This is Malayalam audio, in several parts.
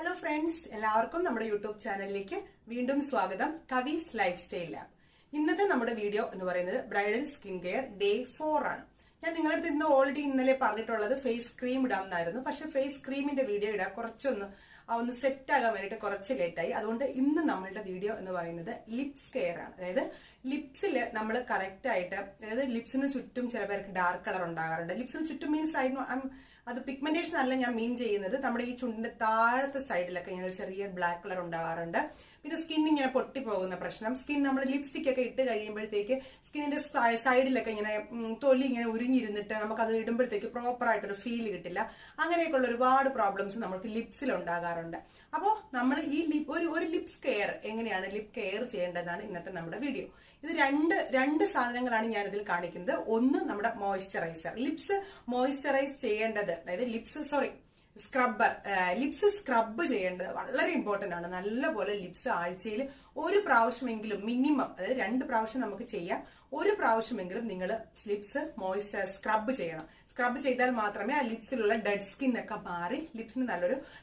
ഹലോ ഫ്രണ്ട്സ്, എല്ലാവർക്കും നമ്മുടെ യൂട്യൂബ് ചാനലിലേക്ക് വീണ്ടും സ്വാഗതം. കവീസ് ലൈഫ് സ്റ്റൈൽ ലാബ്. ഇന്നത്തെ നമ്മുടെ വീഡിയോ എന്ന് പറയുന്നത് ബ്രൈഡൽ സ്കിൻ കെയർ ഡേ 4 ആണ്. ഞാൻ നിങ്ങളുടെ അടുത്ത് ഇന്നലെ പറഞ്ഞിട്ടുള്ളത് ഫേസ് ക്രീം ഇടാമെന്നായിരുന്നു. പക്ഷെ ഫേസ് ക്രീമിന്റെ വീഡിയോ ഇടാൻ ഒന്ന് സെറ്റ് ആകാൻ വേണ്ടിയിട്ട് കുറച്ച് ലേറ്റായി. അതുകൊണ്ട് ഇന്ന് നമ്മളുടെ വീഡിയോ എന്ന് പറയുന്നത് ലിപ്സ് കെയർ ആണ്. അതായത് ലിപ്സിൽ നമ്മൾ കറക്റ്റ് ആയിട്ട്, അതായത് ലിപ്സിന് ചുറ്റും ചില പേർക്ക് ഡാർക്ക് കളർ ഉണ്ടാകാറുണ്ട്. ലിപ്സിന് ചുറ്റും മീൻസ് അത് പിഗ്മെന്റേഷൻ അല്ല ഞാൻ മീൻ ചെയ്യുന്നത്. നമ്മുടെ ഈ ചുണ്ടിന്റെ താഴത്തെ സൈഡിലൊക്കെ ഇങ്ങനെ ചെറിയ ബ്ലാക്ക് കളർ ഉണ്ടാവാറുണ്ട്. പിന്നെ സ്കിൻ ഇങ്ങനെ പൊട്ടിപ്പോകുന്ന പ്രശ്നം. സ്കിൻ നമ്മൾ ലിപ്സ്റ്റിക് ഒക്കെ ഇട്ട് കഴിയുമ്പോഴത്തേക്ക് സ്കിന്നിന്റെ സൈഡിലൊക്കെ ഇങ്ങനെ തൊലി ഇങ്ങനെ ഉരിഞ്ഞിരുന്നിട്ട് നമുക്ക് അത് ഇടുമ്പോഴത്തേക്ക് പ്രോപ്പർ ആയിട്ടൊരു ഫീൽ കിട്ടില്ല. അങ്ങനെയൊക്കെയുള്ള ഒരുപാട് പ്രോബ്ലംസ് നമുക്ക് ലിപ്സിൽ ഉണ്ടാകാറുണ്ട്. അപ്പോൾ നമ്മൾ ഈ ഒരു ലിപ്സ് കെയർ എങ്ങനെയാണ് ലിപ് കെയർ ചെയ്യേണ്ടതാണ് ഇന്നത്തെ നമ്മുടെ വീഡിയോ. ഇത് രണ്ട് സാധനങ്ങളാണ് ഞാൻ ഇതിൽ കാണിക്കുന്നത്. ഒന്ന് നമ്മുടെ മോയ്സ്ചറൈസർ. ലിപ്സ് മോയ്സ്ചറൈസ് ചെയ്യേണ്ടത്, അതായത് ലിപ്സ് സ്ക്രബ് ചെയ്യേണ്ടത് വളരെ ഇമ്പോർട്ടന്റ് ആണ്. നല്ലപോലെ ലിപ്സ് ആഴ്ചയിൽ ഒരു പ്രാവശ്യമെങ്കിലും മിനിമം, അതായത് 2 പ്രാവശ്യം നമുക്ക് ചെയ്യാം. ഒരു പ്രാവശ്യമെങ്കിലും നിങ്ങൾ ലിപ്സ് സ്ക്രബ് ചെയ്യണം. സ്ക്രബ് ചെയ്താൽ മാത്രമേ ആ ലിപ്സിലുള്ള ഡെഡ് സ്കിൻ ഒക്കെ മാറി ലിപ്സിന്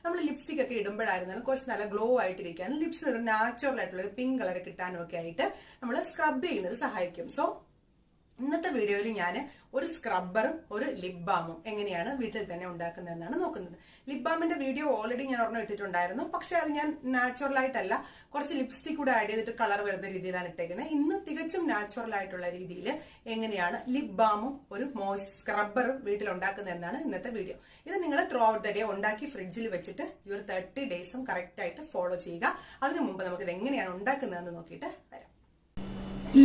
നമ്മൾ ലിപ്സ്റ്റിക് ഒക്കെ ഇടുമ്പോഴായിരുന്നാലും കുറച്ച് നല്ല ഗ്ലോ ആയിട്ടിരിക്കാനും ലിപ്സിന് ഒരു നാച്ചുറൽ ആയിട്ടുള്ള ഒരു പിങ്ക് കളർ കിട്ടാനും ഒക്കെ ആയിട്ട് നമ്മൾ സ്ക്രബ് ചെയ്യുന്നത് സഹായിക്കും. സോ ഇന്നത്തെ വീഡിയോയിൽ ഞാൻ ഒരു സ്ക്രബ്ബറും ഒരു ലിപ് ബാമും എങ്ങനെയാണ് വീട്ടിൽ തന്നെ ഉണ്ടാക്കുന്നതെന്നാണ് നോക്കുന്നത്. ലിപ് ബാമിന്റെ വീഡിയോ ഓൾറെഡി ഞാൻ ഒരെണ്ണം ഇട്ടിട്ടുണ്ടായിരുന്നു. പക്ഷെ അത് ഞാൻ നാച്ചുറൽ ആയിട്ടല്ല, കുറച്ച് ലിപ്സ്റ്റിക് കൂടെ ആഡ് ചെയ്തിട്ട് കളർ വരുന്ന രീതിയിലാണ് ഇട്ടേക്കുന്നത്. ഇന്ന് തികച്ചും നാച്ചുറൽ ആയിട്ടുള്ള രീതിയിൽ എങ്ങനെയാണ് ലിപ് ബാമും ഒരു സ്ക്രബ്ബറും വീട്ടിൽ ഉണ്ടാക്കുന്നതെന്നാണ് ഇന്നത്തെ വീഡിയോ. ഇത് നിങ്ങൾ ത്രൂ ഔട്ട് ദ ഡേ ഉണ്ടാക്കി ഫ്രിഡ്ജിൽ വെച്ചിട്ട് ഈ ഒരു 30 ഡേയ്സും കറക്റ്റ് ആയിട്ട് ഫോളോ ചെയ്യുക. അതിനു മുമ്പ് നമുക്ക് ഇത് എങ്ങനെയാണ് ഉണ്ടാക്കുന്നതെന്ന് നോക്കിയിട്ട് വരാം.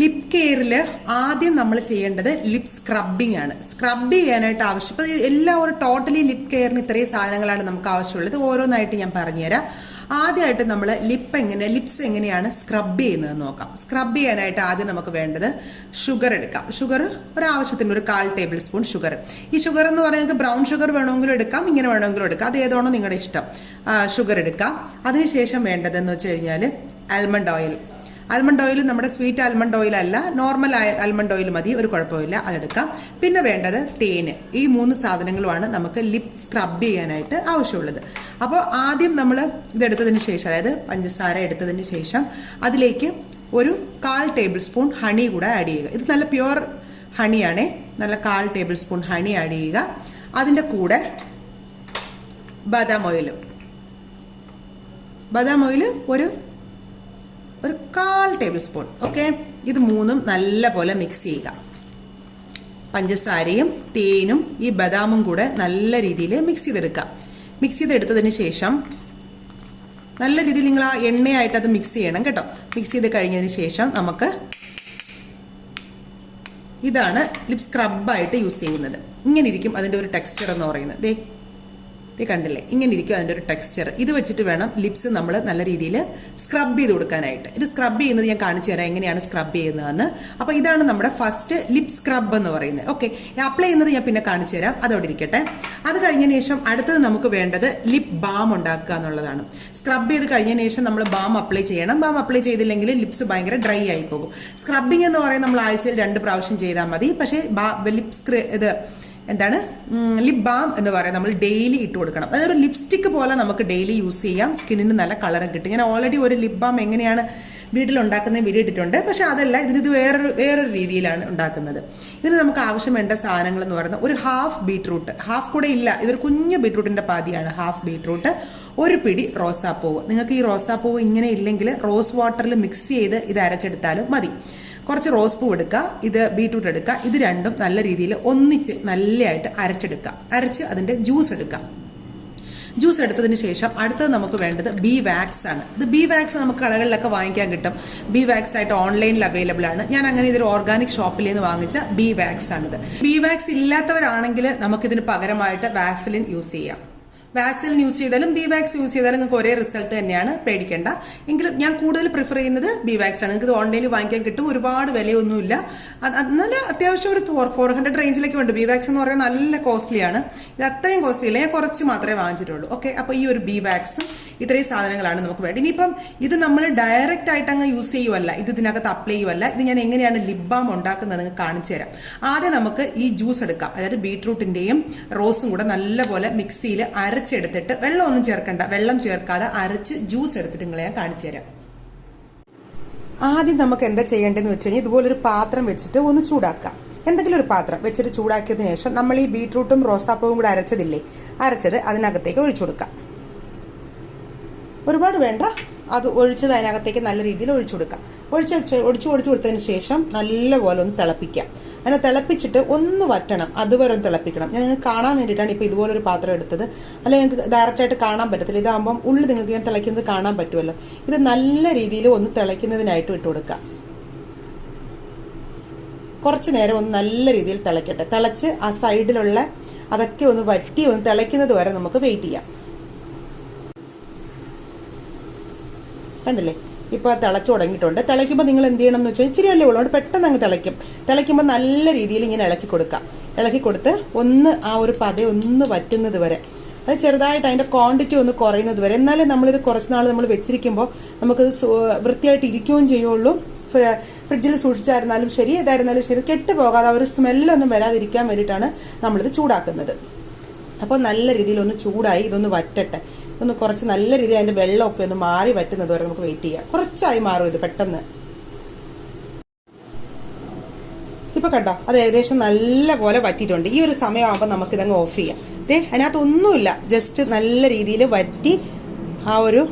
ലിപ് കെയറിൽ ആദ്യം നമ്മൾ ചെയ്യേണ്ടത് ലിപ് സ്ക്രബിംഗ് ആണ്. സ്ക്രബ് ചെയ്യാനായിട്ട് ആവശ്യം, ഇപ്പൊ എല്ലാവരും ടോട്ടലി ലിപ് കെയറിന് ഇത്രയും സാധനങ്ങളാണ് നമുക്ക് ആവശ്യമുള്ളത്. ഓരോന്നായിട്ട് ഞാൻ പറഞ്ഞുതരാം. ആദ്യമായിട്ട് നമ്മൾ ലിപ്സ് എങ്ങനെയാണ് സ്ക്രബ് ചെയ്യുന്നത് നോക്കാം. സ്ക്രബ് ചെയ്യാനായിട്ട് ആദ്യം നമുക്ക് വേണ്ടത് ഷുഗർ എടുക്കാം. ഷുഗർ ഒരാവശ്യത്തിന് ഒരു 1/4 ടേബിൾ സ്പൂൺ ഷുഗർ. ഈ ഷുഗർ എന്ന് പറയുന്നത് ബ്രൗൺ ഷുഗർ വേണമെങ്കിലും എടുക്കാം, ഇങ്ങനെ വേണമെങ്കിലും എടുക്കാം. അത് ഏതാണോ നിങ്ങളുടെ ഇഷ്ടം. ഷുഗർ എടുക്കാം. അതിനുശേഷം വേണ്ടതെന്ന് വെച്ച് കഴിഞ്ഞാൽ ആൽമണ്ട് ഓയിൽ. ആൽമണ്ട് ഓയിൽ നമ്മുടെ സ്വീറ്റ് ആൽമണ്ട് ഓയിൽ അല്ല, നോർമൽ ആൽമണ്ട് ഓയിൽ മതി, ഒരു കുഴപ്പമില്ല, അതെടുക്കാം. പിന്നെ വേണ്ടത് തേന്. ഈ 3 സാധനങ്ങളുമാണ് നമുക്ക് ലിപ് സ്ക്രബ് ചെയ്യാനായിട്ട് ആവശ്യമുള്ളത്. അപ്പോൾ ആദ്യം നമ്മൾ ഇതെടുത്തതിന് ശേഷം, അതായത് പഞ്ചസാര എടുത്തതിന് ശേഷം അതിലേക്ക് ഒരു 1/4 ടേബിൾ സ്പൂൺ ഹണി കൂടെ ആഡ് ചെയ്യുക. ഇത് നല്ല പ്യുവർ ഹണിയാണേ. നല്ല 1/4 ടേബിൾ സ്പൂൺ ഹണി ആഡ് ചെയ്യുക. അതിൻ്റെ കൂടെ ബദാം ഓയിൽ ഒരു 1/4 ടേബിൾ സ്പൂൺ. ഓക്കെ, ഇത് 3ഉം നല്ല പോലെ മിക്സ് ചെയ്യുക. പഞ്ചസാരയും തേനും ഈ ബദാമും കൂടെ നല്ല രീതിയിൽ മിക്സ് ചെയ്തെടുക്കുക. മിക്സ് ചെയ്തെടുത്തതിന് ശേഷം നല്ല രീതിയിൽ നിങ്ങൾ ആ എണ്ണയായിട്ട് അത് മിക്സ് ചെയ്യണം കേട്ടോ. മിക്സ് ചെയ്ത് കഴിഞ്ഞതിന് ശേഷം നമുക്ക് ഇതാണ് ലിപ് സ്ക്രബായിട്ട് യൂസ് ചെയ്യുന്നത്. ഇങ്ങനെ ഇരിക്കും അതിൻ്റെ ഒരു ടെക്സ്ചർ എന്ന് പറയുന്നത്. ഇത് കണ്ടില്ലേ, ഇങ്ങനെ ഇരിക്കും അതിൻ്റെ ഒരു ടെക്സ്ചർ. ഇത് വെച്ചിട്ട് വേണം ലിപ്സ് നമ്മൾ നല്ല രീതിയിൽ സ്ക്രബ് ചെയ്ത് കൊടുക്കാനായിട്ട്. ഇത് സ്ക്രബ് ചെയ്യുന്നത് ഞാൻ കാണിച്ചു തരാം എങ്ങനെയാണ് സ്ക്രബ് ചെയ്യുന്നതെന്ന്. അപ്പോൾ ഇതാണ് നമ്മുടെ ഫസ്റ്റ് ലിപ് സ്ക്രബ് എന്ന് പറയുന്നത്. ഓക്കെ, അപ്ലൈ ചെയ്യുന്നത് ഞാൻ പിന്നെ കാണിച്ചു തരാം, അതോടെ ഇരിക്കട്ടെ. അത് കഴിഞ്ഞതിന് ശേഷം അടുത്തത് നമുക്ക് വേണ്ടത് ലിപ് ബാം ഉണ്ടാക്കുക എന്നുള്ളതാണ്. സ്ക്രബ് ചെയ്ത് കഴിഞ്ഞതിന് ശേഷം നമ്മൾ ബാം അപ്ലൈ ചെയ്യണം. ബാം അപ്ലൈ ചെയ്തില്ലെങ്കിൽ ലിപ്സ് ഭയങ്കര ഡ്രൈ ആയി പോകും. സ്ക്രബിങ് എന്ന് പറയുന്നത് നമ്മൾ ആഴ്ചയിൽ 2 പ്രാവശ്യം ചെയ്താൽ മതി. പക്ഷേ ലിപ് ബാം എന്ന് പറയാം നമ്മൾ ഡെയിലി ഇട്ട് കൊടുക്കണം. അതൊരു ലിപ്സ്റ്റിക് പോലെ നമുക്ക് ഡെയിലി യൂസ് ചെയ്യാം. സ്കിന്നിന് നല്ല കളറും കിട്ടും. ഞാൻ ഓൾറെഡി ഒരു ലിപ് ബാം എങ്ങനെയാണ് വീട്ടിലുണ്ടാക്കുന്ന വീഡിയോ ഇട്ടിട്ടുണ്ട്. പക്ഷെ അതല്ല, ഇത് വേറൊരു രീതിയിലാണ് ഉണ്ടാക്കുന്നത്. ഇതിന് നമുക്ക് ആവശ്യം വേണ്ട സാധനങ്ങൾ എന്ന് പറയുന്നത് ഒരു 1/2 ബീട്രൂട്ട്, ഹാഫ് കൂടെ ഇല്ല, ഇതൊരു കുഞ്ഞു ബീട്രൂട്ടിന്റെ പാതിയാണ് 1/2 ബീട്രൂട്ട്, ഒരു പിടി റോസാപ്പൂവ്. നിങ്ങൾക്ക് ഈ റോസാപ്പൂവ് ഇങ്ങനെ ഇല്ലെങ്കിൽ റോസ് വാട്ടറിൽ മിക്സ് ചെയ്ത് ഇത് അരച്ചെടുത്താലും മതി. കുറച്ച് റോസ് പൂ എടുക്കുക, ഇത് ബീട്രൂട്ട് എടുക്കുക. ഇത് രണ്ടും നല്ല രീതിയിൽ ഒന്നിച്ച് നല്ലതായിട്ട് അരച്ചെടുക്കുക. അരച്ച് അതിൻ്റെ ജ്യൂസ് എടുക്കുക. ജ്യൂസ് എടുത്തതിന് ശേഷം അടുത്തത് നമുക്ക് വേണ്ടത് ബി വാക്സ് ആണ്. ഇത് ബി വാക്സ് നമുക്ക് കടകളിലൊക്കെ വാങ്ങിക്കാൻ കിട്ടും. ബി വാക്സ് ആയിട്ട് ഓൺലൈനിൽ അവൈലബിൾ ആണ്. ഞാൻ അങ്ങനെ ഇതൊരു ഓർഗാനിക് ഷോപ്പിൽ നിന്ന് വാങ്ങിച്ച ബി വാക്സ് ആണിത്. ബി വാക്സ് ഇല്ലാത്തവരാണെങ്കിൽ നമുക്കിതിന് പകരമായിട്ട് വാസലിൻ യൂസ് ചെയ്യാം. വാസലിൻ യൂസ് ചെയ്താലും ബി വാക്സ് യൂസ് ചെയ്താലും നിങ്ങൾക്ക് ഒരേ റിസൾട്ട് തന്നെയാണ്, പേടിക്കേണ്ട. എങ്കിലും ഞാൻ കൂടുതൽ പ്രിഫർ ചെയ്യുന്നത് ബി വാക്സ് ആണ്. നിങ്ങൾക്ക് ഇത് ഓൺലൈനിൽ വാങ്ങിക്കാൻ കിട്ടും. ഒരുപാട് വിലയൊന്നുമില്ല. നല്ല അത്യാവശ്യം ഒരു 400 റേഞ്ചിലൊക്കെ ഉണ്ട്. ബി വാക്സ് എന്ന് പറയുന്നത് നല്ല കോസ്റ്റ്ലിയാണ്. ഇത് അത്രയും കോസ്റ്റ്ലി ഇല്ല, ഞാൻ കുറച്ച് മാത്രമേ വാങ്ങിച്ചിട്ടുള്ളൂ. ഓക്കെ, അപ്പോൾ ഈ ഒരു ബി വാക്സും ഇത്രയും സാധനങ്ങളാണ് നമുക്ക് വേണ്ടത്. ഇനിയിപ്പം ഇത് നമ്മൾ ഡയറക്റ്റ് ആയിട്ട് അങ്ങ് യൂസ് ചെയ്യുമല്ല, ഇത് ഇതിനകത്ത് അപ്ലൈ ചെയ്യുമല്ല. ഇത് ഞാൻ എങ്ങനെയാണ് ലിപ് ബാം ഉണ്ടാക്കുന്നത് നിങ്ങൾക്ക് കാണിച്ചു തരാം. ആദ്യം നമുക്ക് ഈ ജ്യൂസ് എടുക്കാം. അതായത് ബീട്രൂട്ടിന്റെയും റോസും കൂടെ നല്ലപോലെ മിക്സിയിൽ അരച്ചെടുത്തിട്ട്, വെള്ളമൊന്നും ചേർക്കണ്ട, വെള്ളം ചേർക്കാതെ അരച്ച് ജ്യൂസ് എടുത്തിട്ട് നിങ്ങളെ ഞാൻ കാണിച്ചു തരാം. ആദ്യം നമുക്ക് എന്താ ചെയ്യേണ്ടതെന്ന് വെച്ച് കഴിഞ്ഞാൽ ഇതുപോലൊരു പാത്രം വെച്ചിട്ട് ഒന്ന് ചൂടാക്കാം. എന്തെങ്കിലും ഒരു പാത്രം വെച്ചിട്ട് ചൂടാക്കിയതിനു ശേഷം നമ്മൾ ഈ ബീട്രൂട്ടും റോസാപ്പൂവും കൂടെ അരച്ചത് അതിനകത്തേക്ക് ഒഴിച്ചു കൊടുക്കാം. ഒരുപാട് വേണ്ട, അത് ഒഴിച്ചത് അതിനകത്തേക്ക് നല്ല രീതിയിൽ ഒഴിച്ചു കൊടുക്കാം. ഒഴിച്ചു കൊടുത്തതിന് ശേഷം നല്ലപോലെ ഒന്ന് തിളപ്പിക്കാം. അങ്ങനെ തിളപ്പിച്ചിട്ട് ഒന്ന് വറ്റണം, അതുവരെ ഒന്ന് തിളപ്പിക്കണം. ഞാൻ നിങ്ങൾക്ക് കാണാൻ വേണ്ടിയിട്ടാണ് ഇപ്പോൾ ഇതുപോലൊരു പാത്രം എടുത്തത്. അല്ലെങ്കിൽ നിങ്ങൾക്ക് ഡയറക്റ്റായിട്ട് കാണാൻ പറ്റത്തില്ല. ഇതാകുമ്പം ഉള്ളിൽ നിങ്ങൾക്ക് ഞാൻ തിളയ്ക്കുന്നത് കാണാൻ പറ്റുമല്ലോ. ഇത് നല്ല രീതിയിൽ ഒന്ന് തിളയ്ക്കുന്നതിനായിട്ട് ഇട്ട് കൊടുക്കാം. കുറച്ച് നേരം ഒന്ന് നല്ല രീതിയിൽ തിളയ്ക്കട്ടെ. തിളച്ച് ആ സൈഡിലുള്ള അതൊക്കെ ഒന്ന് വറ്റി ഒന്ന് തിളയ്ക്കുന്നത് വരെ നമുക്ക് വെയിറ്റ് ചെയ്യാം. കണ്ടില്ലേ, ഇപ്പോൾ തിളച്ച് തുടങ്ങിയിട്ടുണ്ട്. തിളയ്ക്കുമ്പോൾ നിങ്ങൾ എന്ത് ചെയ്യണം എന്ന് വെച്ചാൽ ഇച്ചിരി അല്ലേ ഉള്ളൂ, പെട്ടെന്ന് അങ്ങ് തിളയ്ക്കും. തിളയ്ക്കുമ്പോൾ നല്ല രീതിയിൽ ഇങ്ങനെ ഇളക്കി കൊടുക്കാം. ഇളക്കി കൊടുത്ത് ഒന്ന് ആ ഒരു പതയെ ഒന്ന് വറ്റുന്നത് വരെ, അത് ചെറുതായിട്ട് അതിൻ്റെ ക്വാണ്ടിറ്റി ഒന്ന് കുറയുന്നത് വരെ. എന്നാലും നമ്മളിത് കുറച്ച് നാൾ നമ്മൾ വെച്ചിരിക്കുമ്പോൾ നമുക്കത് വൃത്തിയായിട്ട് ഇരിക്കുകയും ചെയ്യുള്ളൂ. ഫ്രിഡ്ജിൽ സൂക്ഷിച്ചായിരുന്നാലും ശരി, ഏതായിരുന്നാലും ശരി, കെട്ടുപോകാതെ ഒരു സ്മെല്ലൊന്നും വരാതിരിക്കാൻ വേണ്ടിയിട്ടാണ് നമ്മളിത് ചൂടാക്കുന്നത്. അപ്പോൾ നല്ല രീതിയിൽ ഒന്ന് ചൂടായി ഇതൊന്ന് വറ്റട്ടെ. ഒന്ന് കുറച്ച് നല്ല രീതിയിൽ അതിൻ്റെ വെള്ളമൊക്കെ ഒന്ന് മാറി വറ്റുന്നത് വരെ നമുക്ക് വെയിറ്റ് ചെയ്യാം. കുറച്ചായി മാറും ഇത് പെട്ടെന്ന്. ഇപ്പൊ കണ്ടോ, അത് ഏകദേശം നല്ല പോലെ വറ്റിയിട്ടുണ്ട്. ഈ ഒരു സമയമാകുമ്പോൾ നമുക്കിതങ്ങ് ഓഫ് ചെയ്യാം. അതിനകത്തൊന്നുമില്ല, ജസ്റ്റ് നല്ല രീതിയിൽ വറ്റി ആ ഒരു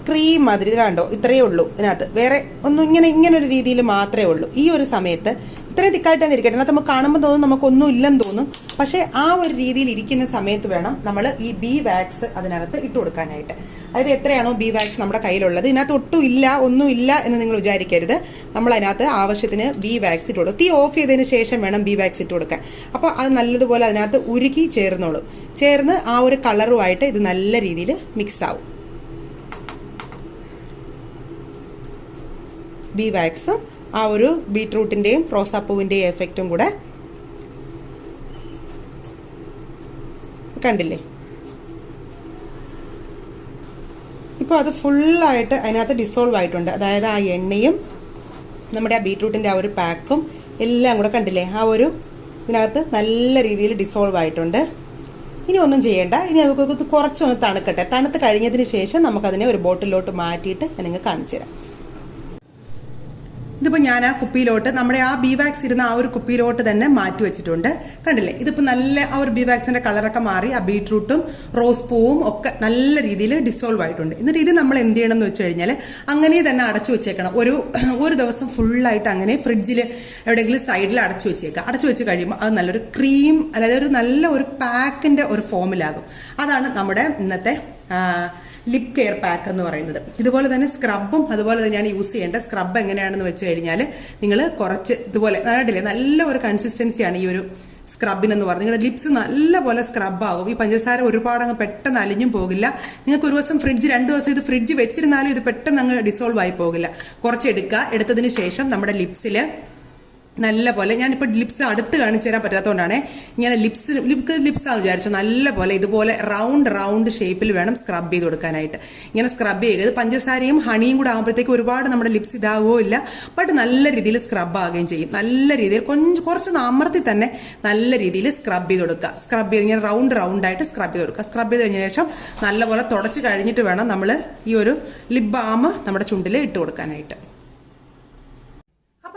ക്രീം മാതിരി. ഇത് കണ്ടോ, ഇത്രയേ ഉള്ളൂ. ഇതിനകത്ത് വേറെ ഒന്നും ഇങ്ങനെ ഒരു രീതിയിൽ മാത്രമേ ഉള്ളൂ. ഈ ഒരു സമയത്ത് ഇത്രയും തിക്കായിട്ട് തന്നെ ഇരിക്കട്ടെ. അതിനകത്ത് നമുക്ക് കാണുമ്പോൾ തോന്നും നമുക്കൊന്നും ഇല്ലെന്ന് തോന്നും. പക്ഷേ ആ ഒരു രീതിയിൽ ഇരിക്കുന്ന സമയത്ത് വേണം നമ്മൾ ഈ ബി വാക്സ് അതിനകത്ത് ഇട്ട് കൊടുക്കാനായിട്ട്. അതായത് എത്രയാണോ ബി വാക്സ് നമ്മുടെ കയ്യിലുള്ളത്, ഇതിനകത്ത് ഒട്ടും ഇല്ല, ഒന്നും ഇല്ല എന്ന് നിങ്ങൾ വിചാരിക്കരുത്. നമ്മൾ അതിനകത്ത് ആവശ്യത്തിന് ബി വാക്സ് ഇട്ട് കൊടുക്കും. തീ ഓഫ് ചെയ്തതിന് ശേഷം വേണം ബി വാക്സ് ഇട്ട് കൊടുക്കാൻ. അപ്പോൾ അത് നല്ലതുപോലെ അതിനകത്ത് ഉരുക്കി ചേർന്നോളും. ചേർന്ന് ആ ഒരു കളറുമായിട്ട് ഇത് നല്ല രീതിയിൽ മിക്സ് ആവും. ബി വാക്സും ആ ഒരു ബീട്രൂട്ടിൻ്റെയും റോസാപ്പൂവിൻ്റെയും എഫക്റ്റും കൂടെ കണ്ടില്ലേ. ഇപ്പോൾ അത് ഫുള്ളായിട്ട് അതിനകത്ത് ഡിസോൾവ് ആയിട്ടുണ്ട്. അതായത് ആ എണ്ണയും നമ്മുടെ ആ ബീട്രൂട്ടിൻ്റെ ആ ഒരു പാക്കും എല്ലാം കൂടെ കണ്ടില്ലേ, ആ ഒരു ഇതിനകത്ത് നല്ല രീതിയിൽ ഡിസോൾവ് ആയിട്ടുണ്ട്. ഇനി ഒന്നും ചെയ്യേണ്ട. ഇനി നമുക്ക് കുറച്ചൊന്ന് തണുക്കട്ടെ. തണുത്ത് കഴിഞ്ഞതിന് ശേഷം നമുക്കതിനെ ഒരു ബോട്ടിലോട്ട് മാറ്റിയിട്ട് നിങ്ങൾക്ക് കാണിച്ചു തരാം. ഇതിപ്പോൾ ഞാൻ ആ കുപ്പിയിലോട്ട്, നമ്മുടെ ആ ബി വാക്സ് ഇരുന്ന ആ ഒരു കുപ്പിയിലോട്ട് തന്നെ മാറ്റി വെച്ചിട്ടുണ്ട്. കണ്ടില്ലേ, ഇതിപ്പോൾ നല്ല ആ ഒരു ബി വാക്സിന്റെ കളറൊക്കെ മാറി ആ ബീട്രൂട്ടും റോസ് പൂവും ഒക്കെ നല്ല രീതിയിൽ ഡിസോൾവ് ആയിട്ടുണ്ട്. എന്നിട്ട് ഇത് നമ്മൾ എന്ത് ചെയ്യണം എന്ന് വെച്ച് കഴിഞ്ഞാൽ അങ്ങനെ തന്നെ അടച്ചു വെച്ചേക്കണം. ഒരു ദിവസം ഫുള്ളായിട്ട് അങ്ങനെ ഫ്രിഡ്ജിൽ എവിടെയെങ്കിലും സൈഡിൽ അടച്ചു വെച്ചേക്കുക. അടച്ചു വെച്ച് കഴിയുമ്പോൾ അത് നല്ലൊരു ക്രീം, അതായത് ഒരു നല്ല ഒരു പാക്കിന്റെ ഒരു ഫോമിലാകും. അതാണ് നമ്മുടെ ഇന്നത്തെ ലിപ് കെയർ പാക്ക് എന്ന് പറയുന്നത്. ഇതുപോലെ തന്നെ സ്ക്രബും അതുപോലെ തന്നെയാണ് യൂസ് ചെയ്യേണ്ടത്. സ്ക്രബ് എങ്ങനെയാണെന്ന് വെച്ച് കഴിഞ്ഞാൽ നിങ്ങൾ കുറച്ച് ഇതുപോലെ കണ്ടില്ലേ, നല്ല ഒരു കൺസിസ്റ്റൻസിയാണ് ഈ ഒരു സ്ക്രബിനെന്ന് പറഞ്ഞാൽ. നിങ്ങളുടെ ലിപ്സ് നല്ലപോലെ സ്ക്രബ് ആകും. ഈ പഞ്ചസാര ഒരുപാട് അങ്ങ് പെട്ടെന്ന് അലിഞ്ഞും പോകില്ല. നിങ്ങൾക്ക് ഒരു ദിവസം 2 ദിവസം ഇത് ഫ്രിഡ്ജ് വെച്ചിരുന്നാലും ഇത് പെട്ടെന്ന് അങ്ങ് ഡിസോൾവ് ആയി പോകില്ല. കുറച്ച് എടുത്തതിന് ശേഷം നമ്മുടെ ലിപ്സിൽ നല്ല പോലെ, ഞാനിപ്പോൾ ലിപ്സ് അടുത്ത് കാണിച്ചു തരാൻ പറ്റാത്തതുകൊണ്ടാണ് ഇങ്ങനെ ലിപ്സാന്ന് വിചാരിച്ചു. നല്ല പോലെ ഇതുപോലെ റൗണ്ട് ഷേപ്പിൽ വേണം സ്ക്രബ് ചെയ്ത് കൊടുക്കാനായിട്ട്. ഇങ്ങനെ സ്ക്രബ് ചെയ്ത് പഞ്ചസാരയും ഹണിയും കൂടെ ആകുമ്പോഴത്തേക്ക് ഒരുപാട് നമ്മുടെ ലിപ്സ് ഇതാകുകയോ ഇല്ല, ബട്ട് നല്ല രീതിയിൽ സ്ക്രബ് ആകുകയും ചെയ്യും. നല്ല രീതിയിൽ കുറച്ചൊന്ന് അമർത്തി തന്നെ നല്ല രീതിയിൽ സ്ക്രബ് ചെയ്ത് കൊടുക്കുക. സ്ക്രബ് ചെയ്ത് ഇങ്ങനെ റൗണ്ടായിട്ട് സ്ക്രബ് ചെയ്ത് കൊടുക്കുക. സ്ക്രബ് ചെയ്ത് കഴിഞ്ഞ ശേഷം നല്ലപോലെ തുടച്ച് കഴിഞ്ഞിട്ട് വേണം നമ്മൾ ഈ ഒരു ലിപ് ബാം നമ്മുടെ ചുണ്ടിൽ ഇട്ട് കൊടുക്കാനായിട്ട്.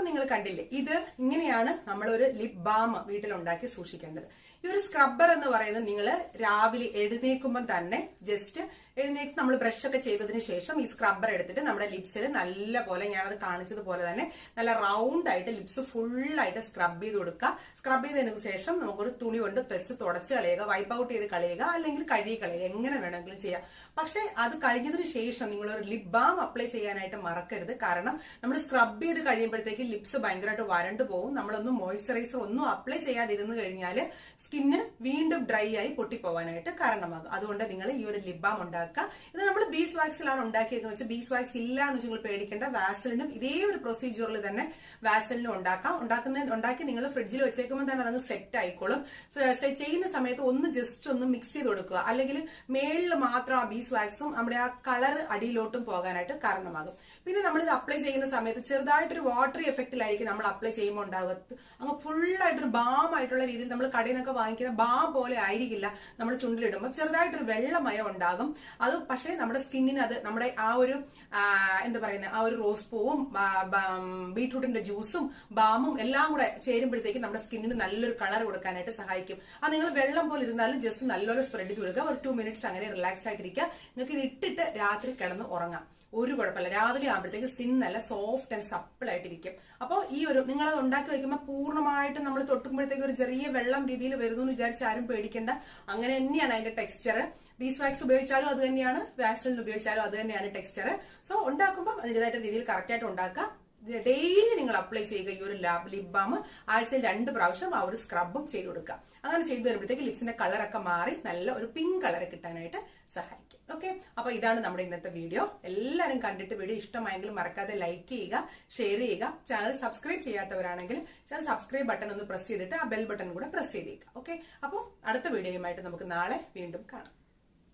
നിങ്ങൾ കണ്ടില്ലേ, ഇത് ഇങ്ങനെയാണ് നമ്മളൊരു ലിപ് ബാം വീട്ടിലുണ്ടാക്കി സൂക്ഷിക്കേണ്ടത്. ഈ ഒരു സ്ക്രബ്ബർ എന്ന് പറയുന്നത് നിങ്ങൾ രാവിലെ എഴുന്നേൽക്കുമ്പോൾ തന്നെ ജസ്റ്റ് എഴുന്നേറ്റ് നമ്മൾ ബ്രഷ് ഒക്കെ ചെയ്തതിന് ശേഷം ഈ സ്ക്രബ്ബർ എടുത്തിട്ട് നമ്മുടെ ലിപ്സിൽ നല്ല പോലെ, ഞാനത് കാണിച്ചതുപോലെ തന്നെ നല്ല റൗണ്ട് ആയിട്ട് ലിപ്സ് ഫുള്ളായിട്ട് സ്ക്രബ് ചെയ്ത് കൊടുക്കുക. സ്ക്രബ് ചെയ്തതിനു ശേഷം നമുക്കൊരു തുണി കൊണ്ട് തുടച്ച് കളയുക, വൈപ്പ് ഔട്ട് ചെയ്ത് കളയുക, അല്ലെങ്കിൽ കഴുകി കളയുക, എങ്ങനെ വേണമെങ്കിലും ചെയ്യാം. പക്ഷെ അത് കഴിഞ്ഞതിന് ശേഷം നിങ്ങളൊരു ലിപ് ബാം അപ്ലൈ ചെയ്യാനായിട്ട് മറക്കരുത്. കാരണം നമ്മൾ സ്ക്രബ് ചെയ്ത് കഴിയുമ്പോഴത്തേക്ക് ലിപ്സ് ഭയങ്കരമായിട്ട് വരണ്ടു പോകും. നമ്മളൊന്നും മോയ്സ്ചറൈസർ ഒന്നും അപ്ലൈ ചെയ്യാതിരുന്നു കഴിഞ്ഞാൽ സ്കിന്ന് വീണ്ടും ഡ്രൈ ആയി പൊട്ടിപ്പോവാനായിട്ട് കാരണമാകും. അതുകൊണ്ട് നിങ്ങൾ ഈ ഒരു ലിപ് ബാം ഉണ്ടാകുക ഉണ്ടാക്കുക. ഇത് നമ്മൾ ബീസ് വാക്സിലാണ് ഉണ്ടാക്കിയെന്ന് വെച്ചാൽ ബീസ് വാക്സ് ഇല്ല എന്ന് വെച്ചാൽ നിങ്ങൾ പേടിക്കേണ്ട. വാസലിനും ഇതേ ഒരു പ്രൊസീജിയറിൽ തന്നെ വാസലിനും ഉണ്ടാക്കി നിങ്ങൾ ഫ്രിഡ്ജിൽ വെച്ചേക്കുമ്പോൾ തന്നെ അതങ്ങ് സെറ്റ് ആയിക്കോളും. ചെയ്യുന്ന സമയത്ത് ഒന്ന് ജസ്റ്റ് ഒന്ന് മിക്സ് ചെയ്ത് കൊടുക്കുക, അല്ലെങ്കിൽ മേളിൽ മാത്രം ആ ബീസ് വാക്സും നമ്മുടെ ആ കളർ അടിയിലോട്ടും പോകാനായിട്ട് കാരണമാകും. പിന്നെ നമ്മൾ ഇത് അപ്ലൈ ചെയ്യുന്ന സമയത്ത് ചെറുതായിട്ടൊരു വാട്ടറി എഫക്റ്റിലായിരിക്കും നമ്മൾ അപ്ലൈ ചെയ്യുമ്പോൾ ഉണ്ടാവുക. അങ്ങ് ഫുള്ളായിട്ടൊരു ബാം ആയിട്ടുള്ള രീതിയിൽ നമ്മൾ കടയിൽ നിന്നൊക്കെ വാങ്ങിക്കുന്ന ബാം പോലെ ആയിരിക്കില്ല നമ്മൾ ചുണ്ടിലിടുമ്പോൾ. ചെറുതായിട്ടൊരു വെള്ളമയം ഉണ്ടാകും. അത് പക്ഷേ നമ്മുടെ സ്കിന്നിന് അത് നമ്മുടെ ആ ഒരു എന്താ പറയുന്നത് ആ ഒരു റോസ് പൂവും ബീട്രൂട്ടിന്റെ ജ്യൂസും ബാമും എല്ലാം കൂടെ ചേരുമ്പോഴത്തേക്ക് നമ്മുടെ സ്കിന്നിന് നല്ലൊരു കളർ കൊടുക്കാനായിട്ട് സഹായിക്കും. അത് നിങ്ങൾ വെള്ളം പോലെ ഇരുന്നാലും ജസ്റ്റ് നല്ലപോലെ സ്പ്രെഡ് ചെയ്ത് കൊടുക്കുക. ഒരു 2 മിനിറ്റ്സ് അങ്ങനെ റിലാക്സ് ആയിട്ടിരിക്കുക. നിങ്ങൾക്ക് ഇത് ഇട്ടിട്ട് രാത്രി കിടന്ന് ഉറങ്ങാം, ഒരു കുഴപ്പമില്ല. രാവിലെ ആകുമ്പോഴത്തേക്ക് സ്കിൻ നല്ല സോഫ്റ്റ് ആൻഡ് സപ്പിൾ ആയിട്ടിരിക്കും. അപ്പോൾ ഈ ഒരു നിങ്ങളത് ഉണ്ടാക്കി വയ്ക്കുമ്പോൾ പൂർണ്ണമായിട്ടും നമ്മൾ തൊട്ടുമ്പോഴത്തേക്ക് ഒരു ചെറിയ വെള്ളം രീതിയിൽ വരുന്നു എന്ന് വിചാരിച്ച് ആരും പേടിക്കേണ്ട. അങ്ങനെ തന്നെയാണ് അതിന്റെ ടെക്സ്ചർ. ബീസ് വാക്സ് ഉപയോഗിച്ചാലും അത് തന്നെയാണ്, വാസലിൻ ഉപയോഗിച്ചാലും അത് തന്നെയാണ് ടെക്സ്ചർ. സോ ഉണ്ടാക്കുമ്പോൾ അതിൻ്റെതായിട്ട് രീതിയിൽ കറക്റ്റ് ആയിട്ട് ഉണ്ടാക്കുക. ഡെയിലി നിങ്ങൾ അപ്ലൈ ചെയ്യുക ഈ ഒരു ലിപ് ബാം. ആഴ്ചയിൽ 2 പ്രാവശ്യം ആ ഒരു സ്ക്രബും ചെയ്ത് കൊടുക്കുക. അങ്ങനെ ചെയ്തു വരുമ്പോഴത്തേക്ക് ലിപ്സിന്റെ കളറൊക്കെ മാറി നല്ല ഒരു പിങ്ക് കളർ കിട്ടാനായിട്ട് സഹായിക്കും. ഓക്കെ, അപ്പൊ ഇതാണ് നമ്മുടെ ഇന്നത്തെ വീഡിയോ. എല്ലാവരും കണ്ടിട്ട് വീഡിയോ ഇഷ്ടമായെങ്കിൽ മറക്കാതെ ലൈക്ക് ചെയ്യുക, ഷെയർ ചെയ്യുക. ചാനൽ സബ്സ്ക്രൈബ് ചെയ്യാത്തവരാണെങ്കിൽ ചാനൽ സബ്സ്ക്രൈബ് ബട്ടൺ ഒന്ന് പ്രസ് ചെയ്തിട്ട് ആ ബെൽ ബട്ടൺ കൂടെ പ്രസ് ചെയ്തേക്കുക. ഓക്കെ, അപ്പോൾ അടുത്ത വീഡിയോയുമായിട്ട് നമുക്ക് നാളെ വീണ്ടും കാണാം.